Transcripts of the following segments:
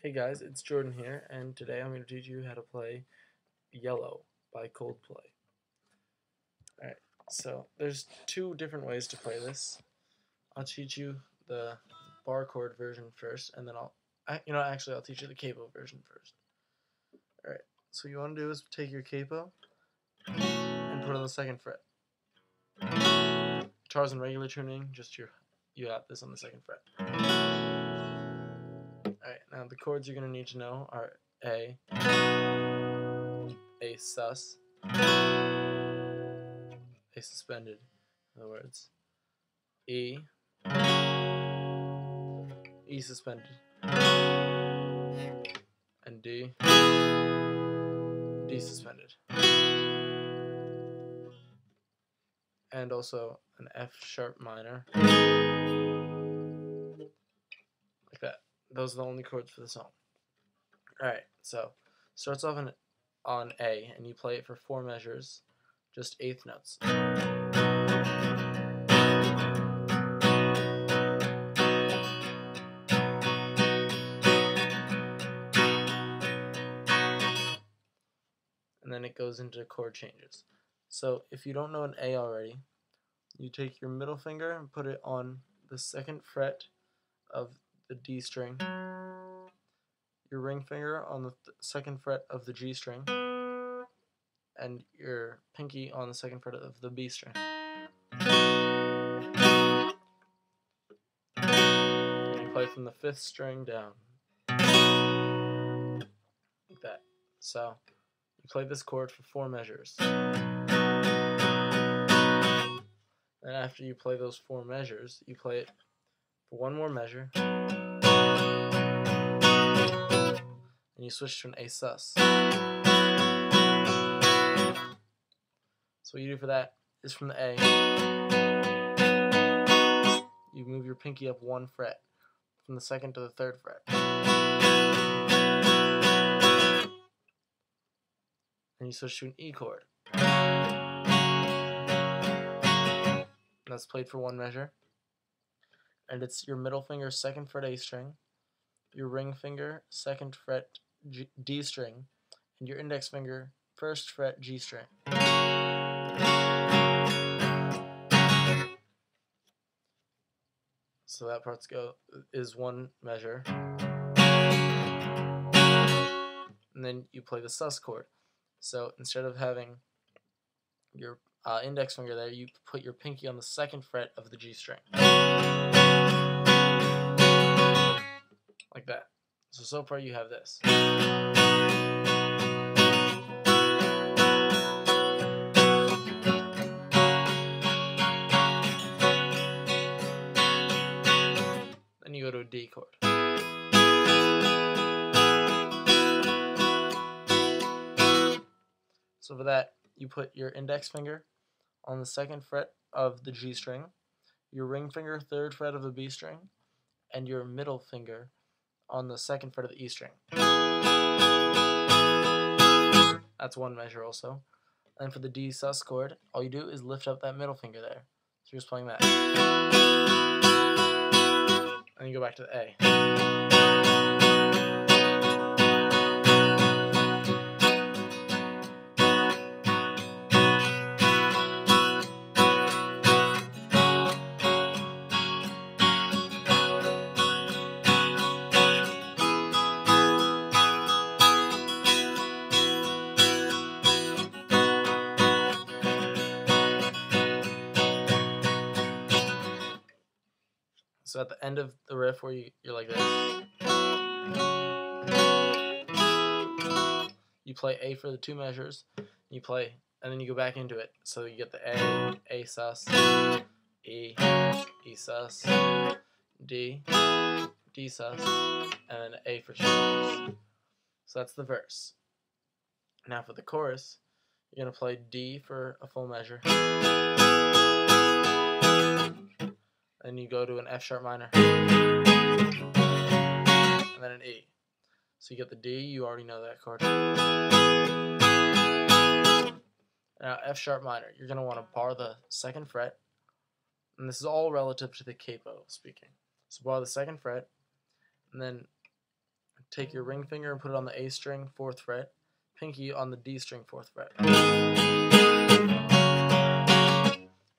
Hey guys, it's Jordan here, and today I'm going to teach you how to play Yellow by Coldplay. Alright, so there's two different ways to play this. I'll teach you the bar chord version first, and then I'll teach you the capo version first. Alright, so what you want to do is take your capo and put it on the second fret. Guitars in regular tuning, you got this on the second fret. Alright, now the chords you're going to need to know are A sus, A suspended, in other words, E suspended, and D suspended, and also an F sharp minor, like that. Those are the only chords for the song. Alright, so starts off on A, and you play it for 4 measures, just eighth notes. And then it goes into chord changes. So if you don't know an A already, you take your middle finger and put it on the second fret of the D string, your ring finger on the second fret of the G string, and your pinky on the second fret of the B string. And you play from the 5th string down, like that. So you play this chord for 4 measures. And after you play those 4 measures, you play it for 1 more measure, and you switch to an A sus. So what you do for that is from the A, you move your pinky up 1 fret, from the 2nd to the 3rd fret. And you switch to an E chord. And that's played for 1 measure. And it's your middle finger 2nd fret A string, your ring finger 2nd fret D string, and your index finger 1st fret G string. So that part is 1 measure. And then you play the sus chord. So instead of having your index finger there, you put your pinky on the 2nd fret of the G string. Like that. So far you have this. Then you go to a D chord. So for that, you put your index finger on the 2nd fret of the G string, your ring finger 3rd fret of the B string, and your middle finger on the 2nd fret of the E string. That's 1 measure also. And for the D sus chord, all you do is lift up that middle finger there. So you're just playing that. And you go back to the A. So at the end of the riff where you're like this, you play A for the 2 measures, and then you go back into it. So you get the A sus, E sus, D sus, and then A for changes. So that's the verse. Now for the chorus, you're going to play D for a full measure. Then you go to an F sharp minor, and then an E. So you get the D, you already know that chord. Now F sharp minor, you're going to want to bar the 2nd fret, and this is all relative to the capo speaking. So bar the 2nd fret, and then take your ring finger and put it on the A string, 4th fret, pinky on the D string, 4th fret.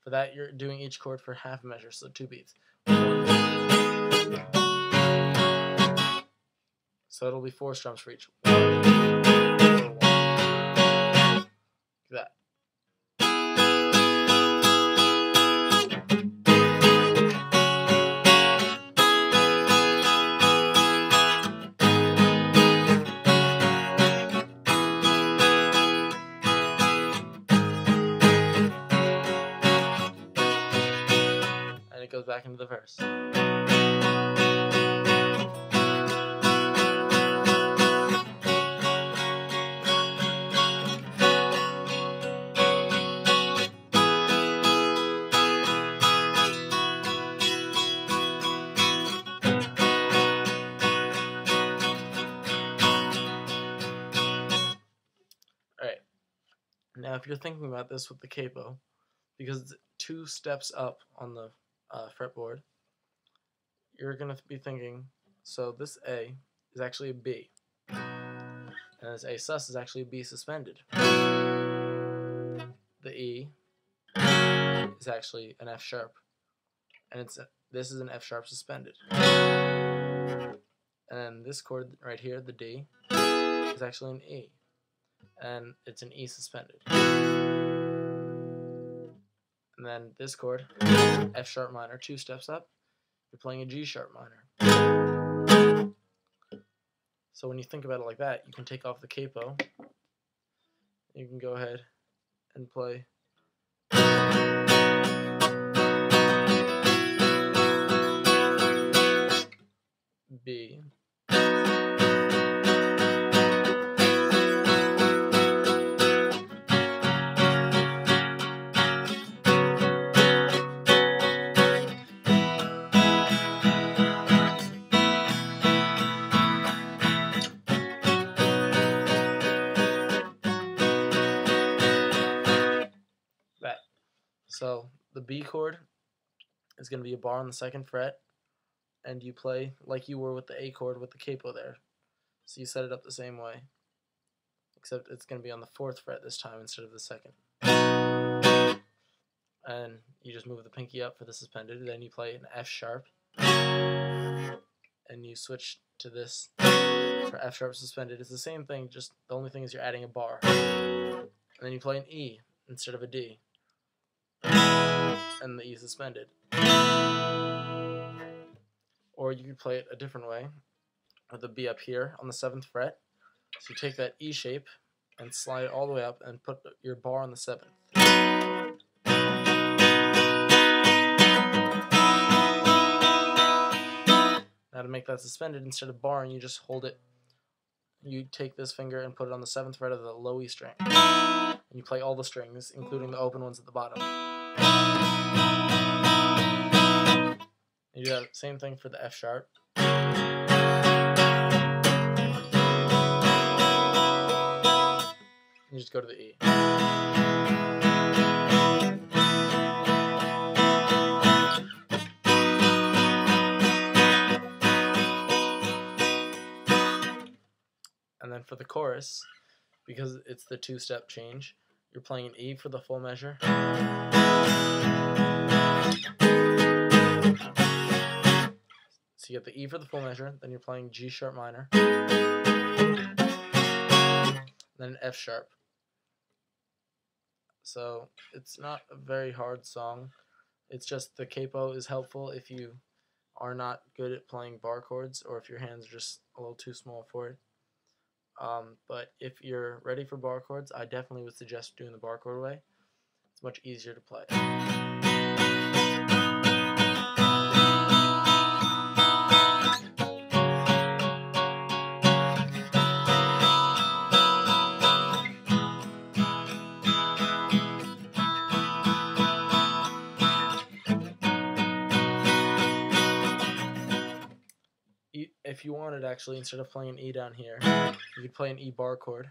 For that, you're doing each chord for half a measure, so 2 beats. So it'll be 4 strums for each. Like that. And it goes back into the verse. Alright, now if you're thinking about this with the capo, because it's 2 steps up on the fretboard, you're going to be thinking, so this A is actually a B, and this A sus is actually a B suspended. The E is actually an F sharp, and this is an F sharp suspended. And then this chord right here, the D, is actually an E, and it's an E suspended. And then this chord, F sharp minor, 2 steps up, you're playing a G sharp minor. So when you think about it like that, you can take off the capo. You can go ahead and play B. So the B chord is going to be a bar on the 2nd fret, and you play like you were with the A chord with the capo there. So you set it up the same way, except it's going to be on the 4th fret this time instead of the 2nd. And you just move the pinky up for the suspended, then you play an F sharp, and you switch to this for F sharp suspended. It's the same thing, just the only thing is you're adding a bar. And then you play an E instead of a D, and the E suspended. Or you could play it a different way, with the B up here on the 7th fret. So you take that E shape and slide it all the way up and put your bar on the 7th. Now to make that suspended, instead of barring, you just hold it. You take this finger and put it on the 7th fret of the low E string. And you play all the strings, including the open ones at the bottom. You do the same thing for the F sharp. You just go to the E. And then for the chorus, because it's the 2-step change, you're playing an E for the full measure. So you get the E for the full measure, then you're playing G sharp minor, then an F sharp. So it's not a very hard song. It's just the capo is helpful if you are not good at playing bar chords, or if your hands are just a little too small for it. But if you're ready for bar chords, I definitely would suggest doing the bar chord way. It's much easier to play. If you wanted, actually, instead of playing an E down here, you could play an E bar chord,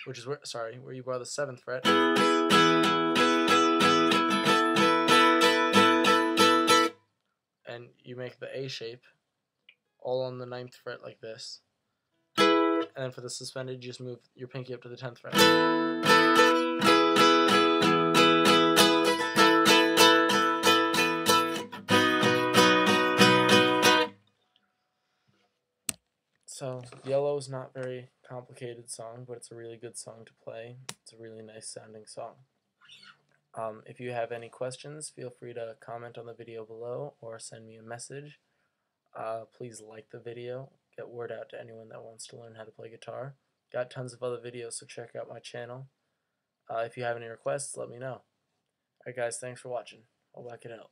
which is where you bar the 7th fret, and you make the A shape all on the 9th fret like this. And then for the suspended, you just move your pinky up to the 10th fret. So, Yellow is not a very complicated song, but it's a really good song to play. It's a really nice sounding song. If you have any questions, feel free to comment on the video below or send me a message. Please like the video, get word out to anyone that wants to learn how to play guitar. Got tons of other videos, so check out my channel. If you have any requests, let me know. Alright guys, thanks for watching. Hope I could help.